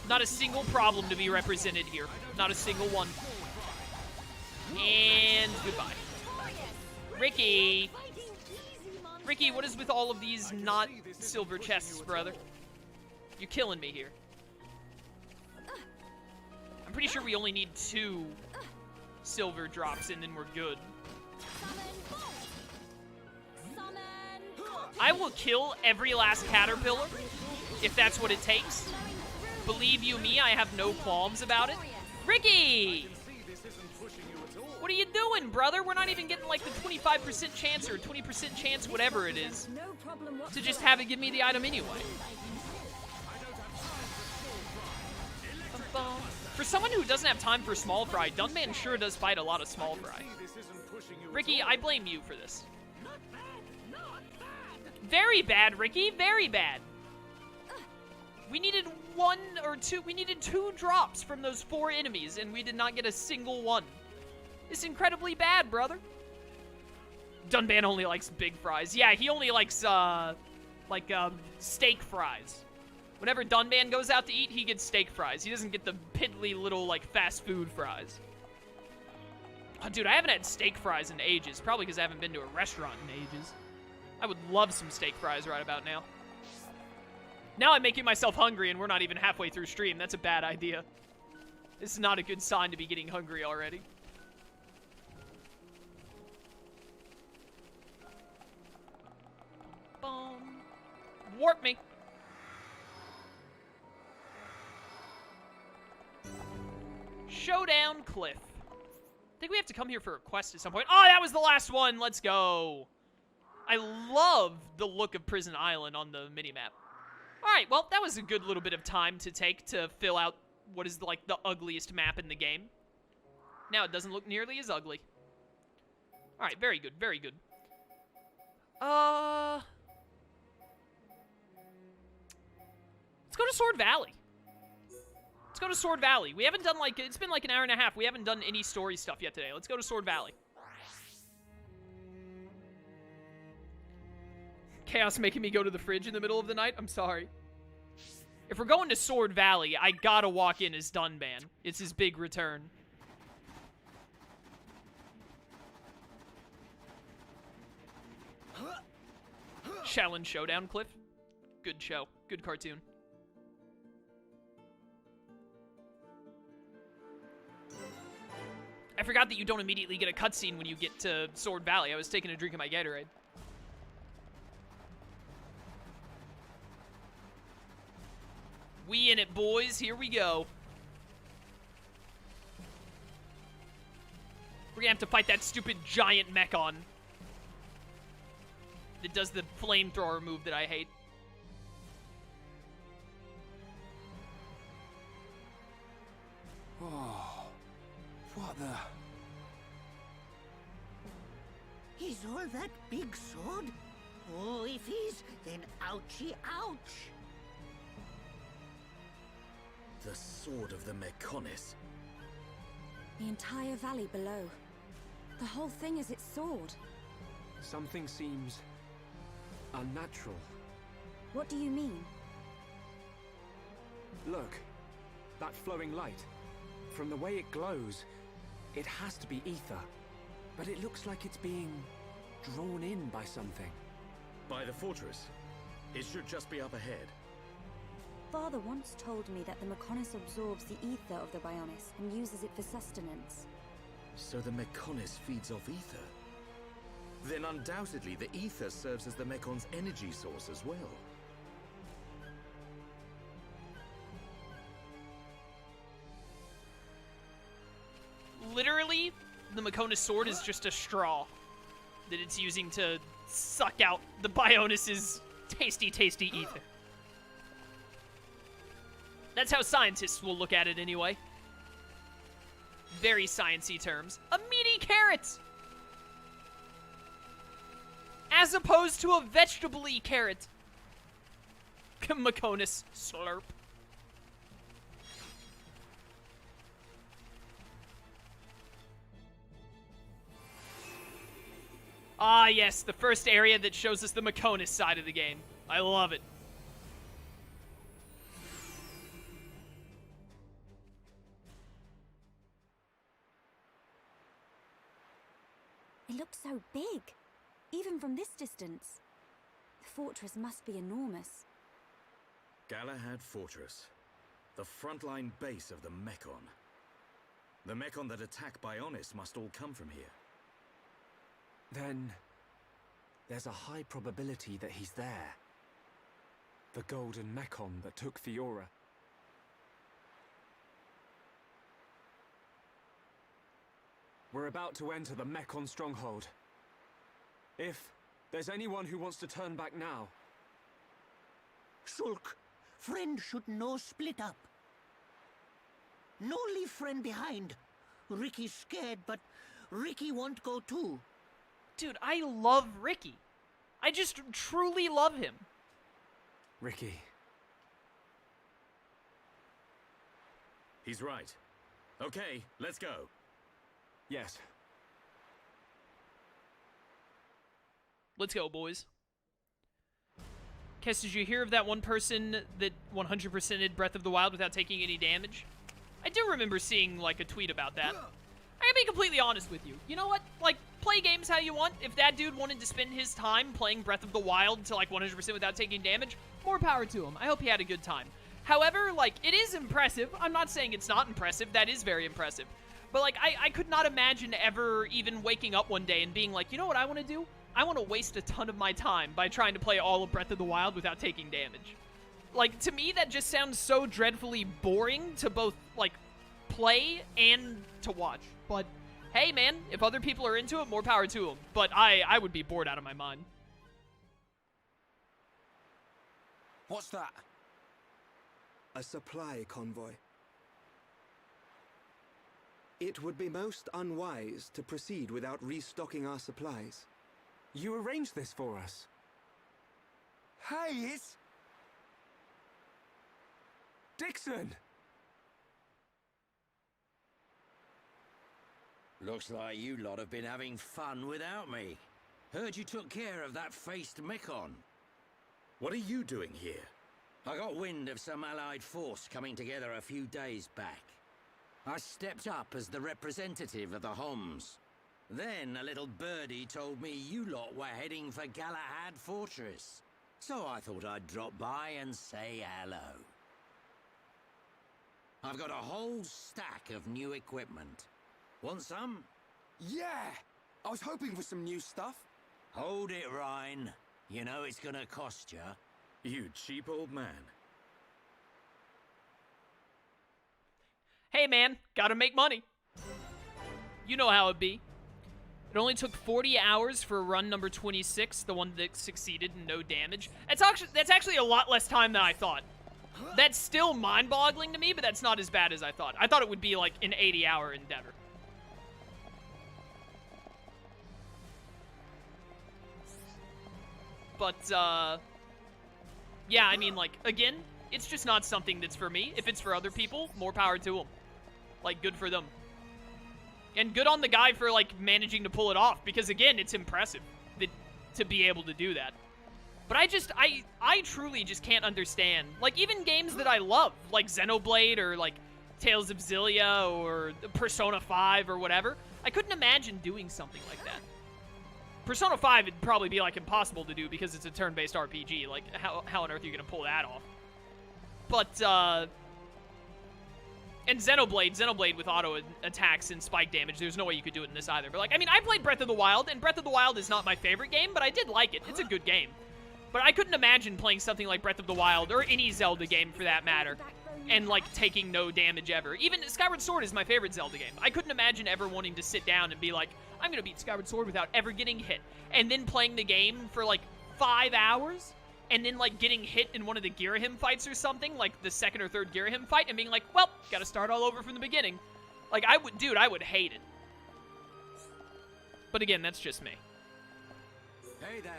Not a single problem to be represented here. Not a single one. And goodbye. Ricky! Ricky, what is with all of these not silver chests, brother? You're killing me here. I'm pretty sure we only need 2 silver drops and then we're good. I will kill every last caterpillar if that's what it takes. Believe you me, I have no qualms about it. Ricky! What are you doing, brother? We're not even getting like the 25% chance or 20% chance, whatever it is, to just have it give me the item anyway. For someone who doesn't have time for small fry, Dunban sure does fight a lot of small fry. Ricky, I blame you for this. Very bad, Ricky. Very bad. We needed 1 or 2. We needed 2 drops from those 4 enemies, and we did not get a single one. It's incredibly bad, brother. Dunban only likes big fries. Yeah, he only likes, steak fries. Whenever Dunban goes out to eat, he gets steak fries. He doesn't get the piddly little, like, fast food fries. Oh, dude, I haven't had steak fries in ages. Probably because I haven't been to a restaurant in ages. I would love some steak fries right about now. Now I'm making myself hungry and we're not even halfway through stream. That's a bad idea. This is not a good sign to be getting hungry already. Warp me. Showdown Cliff. I think we have to come here for a quest at some point. Oh, that was the last one. Let's go. I love the look of Prison Island on the minimap. Alright, well, that was a good little bit of time to take to fill out what is, like, the ugliest map in the game. Now it doesn't look nearly as ugly. Alright, very good, very good. Let's go to Sword Valley. Let's go to Sword Valley. We haven't done, like, it's been like an hour and a half. We haven't done any story stuff yet today. Let's go to Sword Valley. Chaos making me go to the fridge in the middle of the night? I'm sorry. If we're going to Sword Valley, I gotta walk in as Dunban. It's his big return. Challenge Showdown Cliff. Good show. Good cartoon. I forgot that you don't immediately get a cutscene when you get to Sword Valley. I was taking a drink of my Gatorade. We in it, boys. Here we go. We're gonna have to fight that stupid giant Mecha-Hom that does the flamethrower move that I hate. Oh, what the... Is all that big sword? Oh, if he's, then ouchie ouch. The sword of the Mecha-Homs. The entire valley below. The whole thing is its sword. Something seems... unnatural. What do you mean? Look, that flowing light. From the way it glows, it has to be ether. But it looks like it's being drawn in by something. By the fortress. It should just be up ahead. Father once told me that the Mecha-Homs absorbs the ether of the Bionis and uses it for sustenance. So the Mecha-Homs feeds off ether? Then undoubtedly the ether serves as the Mecha-Homs' energy source as well. Literally, the Mecha-Homs sword is just a straw that it's using to suck out the Bionis' tasty, tasty ether. That's how scientists will look at it anyway. Very sciencey terms. A meaty carrot! As opposed to a vegetable-y carrot. Mecha-Homs slurp. Ah, yes, the first area that shows us the Mecha-Homs side of the game. I love it. It looks so big, even from this distance. The fortress must be enormous. Galahad Fortress, the frontline base of the Mech-Hom. The Mech-Hom that attack Bionis must all come from here. Then there's a high probability that he's there. The golden Mech-Hom that took Fiora. We're about to enter the Mech-Hom stronghold. If there's anyone who wants to turn back now... Shulk, friend should no split up. No leave friend behind. Ricky's scared, but Ricky won't go too. Dude, I love Ricky. I just truly love him. Ricky. He's right. Okay, let's go. Yes. Let's go, boys. Kess, did you hear of that one person that 100%ed Breath of the Wild without taking any damage? I do remember seeing, like, a tweet about that. I gotta be completely honest with you. You know what? Like, play games how you want. If that dude wanted to spend his time playing Breath of the Wild to, like, 100% without taking damage, more power to him. I hope he had a good time. However, like, it is impressive. I'm not saying it's not impressive. That is very impressive. But, like, I could not imagine ever even waking up one day and being like, you know what I want to do? I want to waste a ton of my time by trying to play all of Breath of the Wild without taking damage. Like, to me, that just sounds so dreadfully boring to both, like, play and to watch. But, hey, man, if other people are into it, more power to them. But I would be bored out of my mind. What's that? A supply convoy. It would be most unwise to proceed without restocking our supplies. You arranged this for us. Hey, it's... Dixon! Looks like you lot have been having fun without me. Heard you took care of that faced Mech-Hom. What are you doing here? I got wind of some allied force coming together a few days back. I stepped up as the representative of the Homs. Then a little birdie told me you lot were heading for Galahad Fortress. So I thought I'd drop by and say hello. I've got a whole stack of new equipment. Want some? Yeah! I was hoping for some new stuff. Hold it, Ryan. You know it's gonna cost you. You cheap old man. Hey, man, gotta make money. You know how it be. It only took 40 hours for run number 26, the one that succeeded and no damage. That's actually a lot less time than I thought. That's still mind-boggling to me, but that's not as bad as I thought. I thought it would be like an 80-hour endeavor. But, yeah, I mean, like, again, it's just not something that's for me. If it's for other people, more power to them. Like, good for them. And good on the guy for, like, managing to pull it off. Because, again, it's impressive to be able to do that. But I truly just can't understand. Like, even games that I love, like Xenoblade or, like, Tales of Xillia or Persona 5 or whatever, I couldn't imagine doing something like that. Persona 5 would probably be, like, impossible to do because it's a turn-based RPG. Like, how on earth are you going to pull that off? But, and Xenoblade with auto attacks and spike damage, there's no way you could do it in this either. But, like, I mean, I played Breath of the Wild, and Breath of the Wild is not my favorite game, but I did like it. It's a good game. But I couldn't imagine playing something like Breath of the Wild, or any Zelda game for that matter, and, like, taking no damage ever. Even Skyward Sword is my favorite Zelda game. I couldn't imagine ever wanting to sit down and be like, I'm gonna beat Skyward Sword without ever getting hit. And then playing the game for, like, 5 hours, and then, like, getting hit in one of the Girahim fights or something, like the second or third Girahim fight, and being like, well, gotta start all over from the beginning. Like, I would hate it. But again, that's just me. Hey there.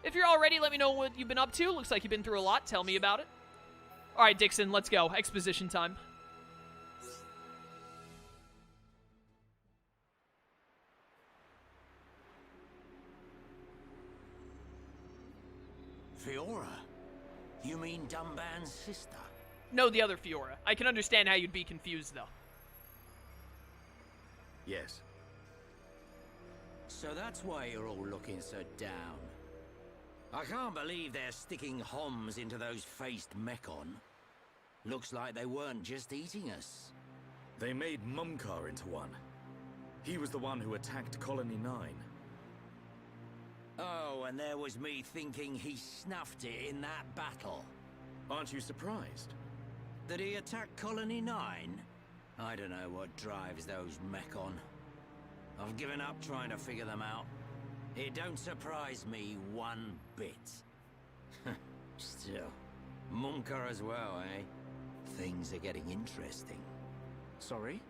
If you're all ready, let me know what you've been up to. Looks like you've been through a lot. Tell me about it. All right, Dixon, let's go. Exposition time. Fiora? You mean Dunban's sister? No, the other Fiora. I can understand how you'd be confused, though. Yes. So that's why you're all looking so down. I can't believe they're sticking Homs into those faced Mech-On. Looks like they weren't just eating us. They made Mumkar into one. He was the one who attacked Colony 9. Oh, and there was me thinking he snuffed it in that battle. Aren't you surprised? Did he attack Colony 9? I don't know what drives those Mech-On. I've given up trying to figure them out. It don't surprise me one bit. Still, Mumkar as well, eh? Things are getting interesting. Sorry?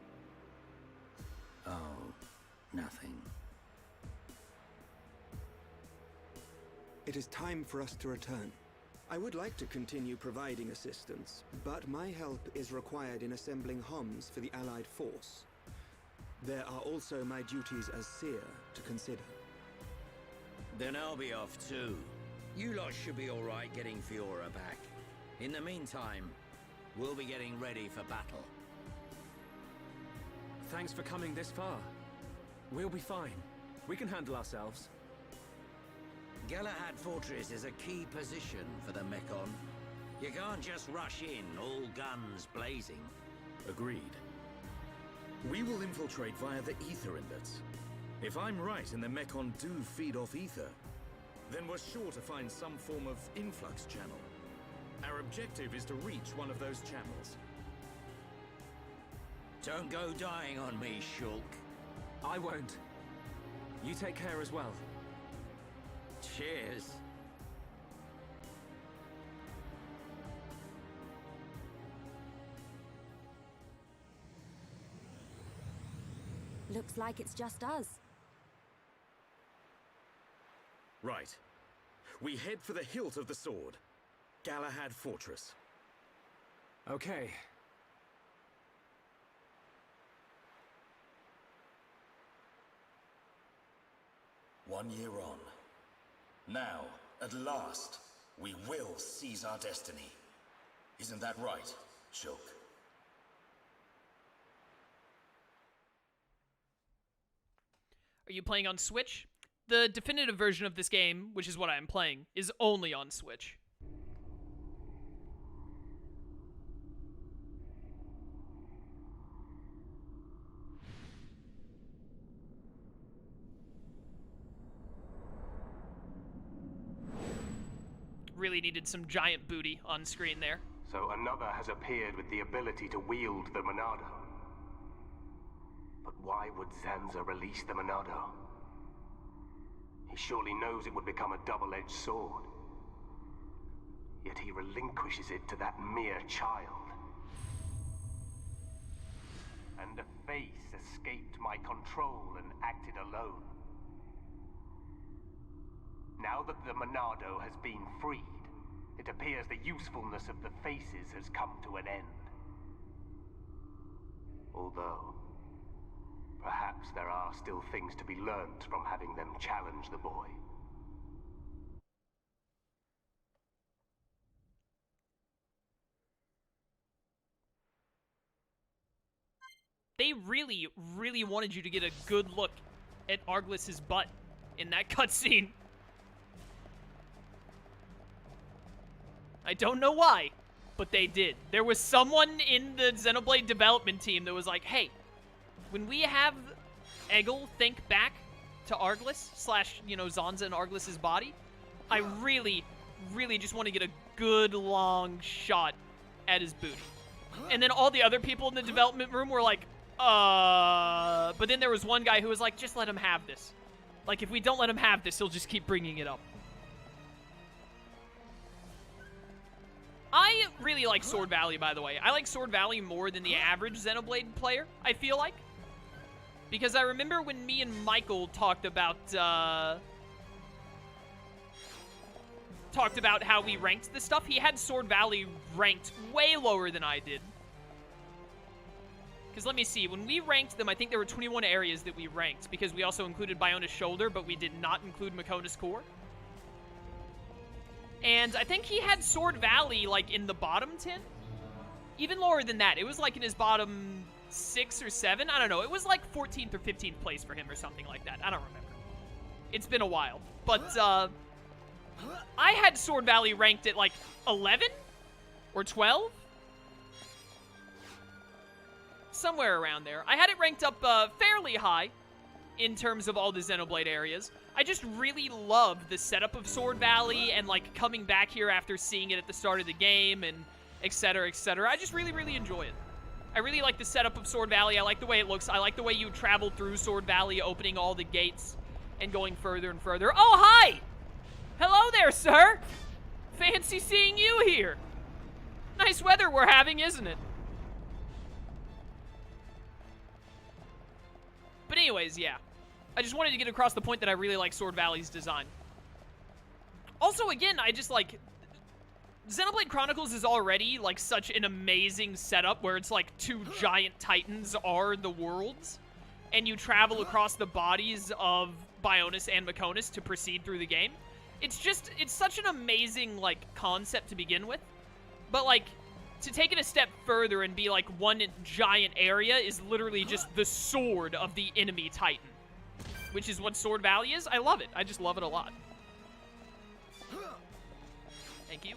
Oh, nothing. It is time for us to return. I would like to continue providing assistance, but my help is required in assembling Homs for the Allied force. There are also my duties as seer to consider. Then I'll be off too. You lot should be alright getting Fiora back. In the meantime, we'll be getting ready for battle. Thanks for coming this far. We'll be fine. We can handle ourselves. Galahad Fortress is a key position for the Mech-On. You can't just rush in, all guns blazing. Agreed. We will infiltrate via the ether inlets. If I'm right and the Mech-On do feed off ether, then we're sure to find some form of influx channel. Our objective is to reach one of those channels. Don't go dying on me, Shulk. I won't. You take care as well. Cheers. Looks like it's just us. Right. We head for the hilt of the sword. Galahad Fortress. Okay. One year on. Now, at last, we will seize our destiny. Isn't that right, Shulk? Are you playing on Switch? The definitive version of this game, which is what I'm playing, is only on Switch. Really needed some giant booty on screen there. So another has appeared with the ability to wield the Monado. But why would Zanza release the Monado? He surely knows it would become a double-edged sword. Yet he relinquishes it to that mere child. And a face escaped my control and acted alone. Now that the Monado has been freed, it appears the usefulness of the faces has come to an end. Although, perhaps there are still things to be learned from having them challenge the boy. They really, really wanted you to get a good look at Argliss's butt in that cutscene. I don't know why, but they did. There was someone in the Xenoblade development team that was like, hey, when we have Egil think back to Argliss / Zanza and Argliss's body, I really, really just want to get a good long shot at his booty. And then all the other people in the development room were like, but then there was one guy who was like, just let him have this. Like, if we don't let him have this, he'll just keep bringing it up. I really like Sword Valley, by the way. I like Sword Valley more than the average Xenoblade player, I feel like. Because I remember when me and Michael talked about how we ranked this stuff, he had Sword Valley ranked way lower than I did. Because let me see, when we ranked them, I think there were 21 areas that we ranked, because we also included Biona's Shoulder, but we did not include Mechona's Core. And I think he had Sword Valley, like, in the bottom 10? Even lower than that. It was, like, in his bottom 6 or 7? I don't know. It was, like, 14th or 15th place for him or something like that. I don't remember. It's been a while. But, I had Sword Valley ranked at, like, 11? Or 12? Somewhere around there. I had it ranked up, fairly high in terms of all the Xenoblade areas. I just really love the setup of Sword Valley and, like, coming back here after seeing it at the start of the game and etc., etc. I just really, really enjoy it. I really like the setup of Sword Valley. I like the way it looks. I like the way you travel through Sword Valley, opening all the gates and going further and further. Oh, hi! Hello there, sir! Fancy seeing you here. Nice weather we're having, isn't it? But anyways, yeah. I just wanted to get across the point that I really like Sword Valley's design. Also, again, I just like... Xenoblade Chronicles is already, like, such an amazing setup where it's like 2 giant titans are the worlds, and you travel across the bodies of Bionis and Mecha-Homs to proceed through the game. It's just, it's such an amazing, like, concept to begin with. But, like, to take it a step further and be, like, one giant area is literally just the sword of the enemy titan, which is what Sword Valley is. I love it. I just love it a lot. Thank you.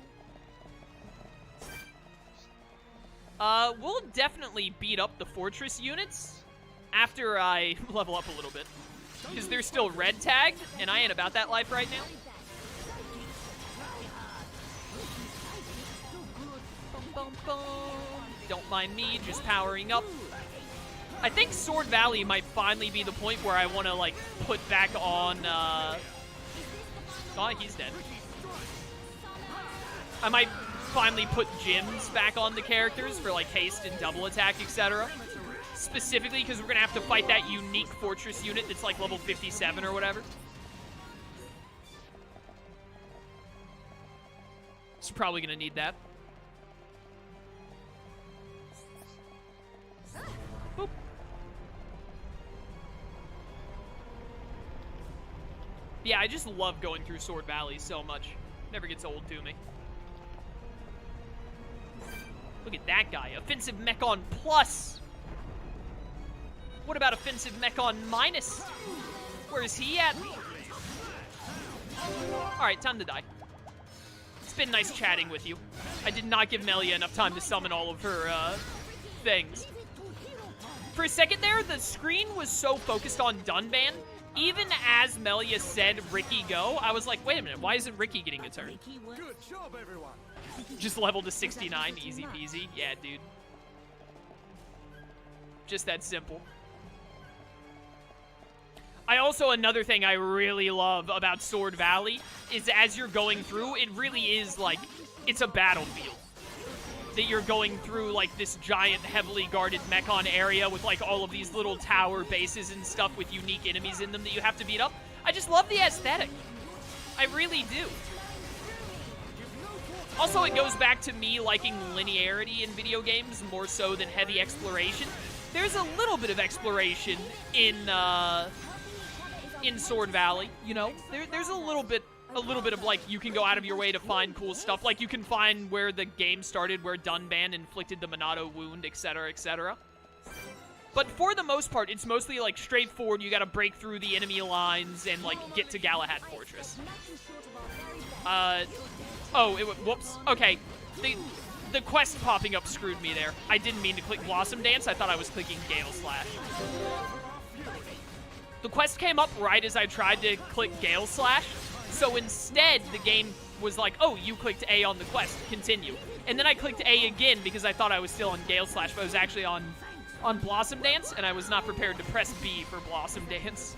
We'll definitely beat up the fortress units after I level up a little bit, because they're still red tagged, and I ain't about that life right now. Bum, bum, bum. Don't mind me, just powering up. I think Sword Valley might finally be the point where I want to, like, put back on, oh, he's dead. I might finally put gyms back on the characters for, like, haste and double attack, etc. Specifically because we're going to have to fight that unique fortress unit that's, like, level 57 or whatever. So probably going to need that. Boop. Yeah, I just love going through Sword Valley so much. Never gets old to me. Look at that guy. Offensive Mech-on Plus. What about Offensive Mech-on Minus? Where is he at? Alright, time to die. It's been nice chatting with you. I did not give Melia enough time to summon all of her, things. For a second there, the screen was so focused on Dunban. Even as Melia said, Ricky go, I was like, wait a minute, why isn't Ricky getting a turn? Good job, everyone. Just leveled to 69, easy peasy. Yeah, dude. Just that simple. I also, another thing I really love about Sword Valley is as you're going through, it really is like, it's a battlefield. That you're going through, like, this giant, heavily guarded Mech-on area with, like, all of these little tower bases and stuff with unique enemies in them that you have to beat up. I just love the aesthetic. I really do. Also, it goes back to me liking linearity in video games more so than heavy exploration. There's a little bit of exploration in Sword Valley, you know? There's a little bit of, like, you can go out of your way to find cool stuff. Like, you can find where the game started, where Dunban inflicted the Monado wound, etc., etc. But for the most part, it's mostly, like, straightforward. You gotta break through the enemy lines and, like, get to Galahad Fortress. Whoops. Okay. The quest popping up screwed me there. I didn't mean to click Blossom Dance. I thought I was clicking Gale Slash. The quest came up right as I tried to click Gale Slash. So instead, the game was like, oh, you clicked A on the quest. Continue. And then I clicked A again because I thought I was still on Gale Slash, but I was actually on Blossom Dance, and I was not prepared to press B for Blossom Dance.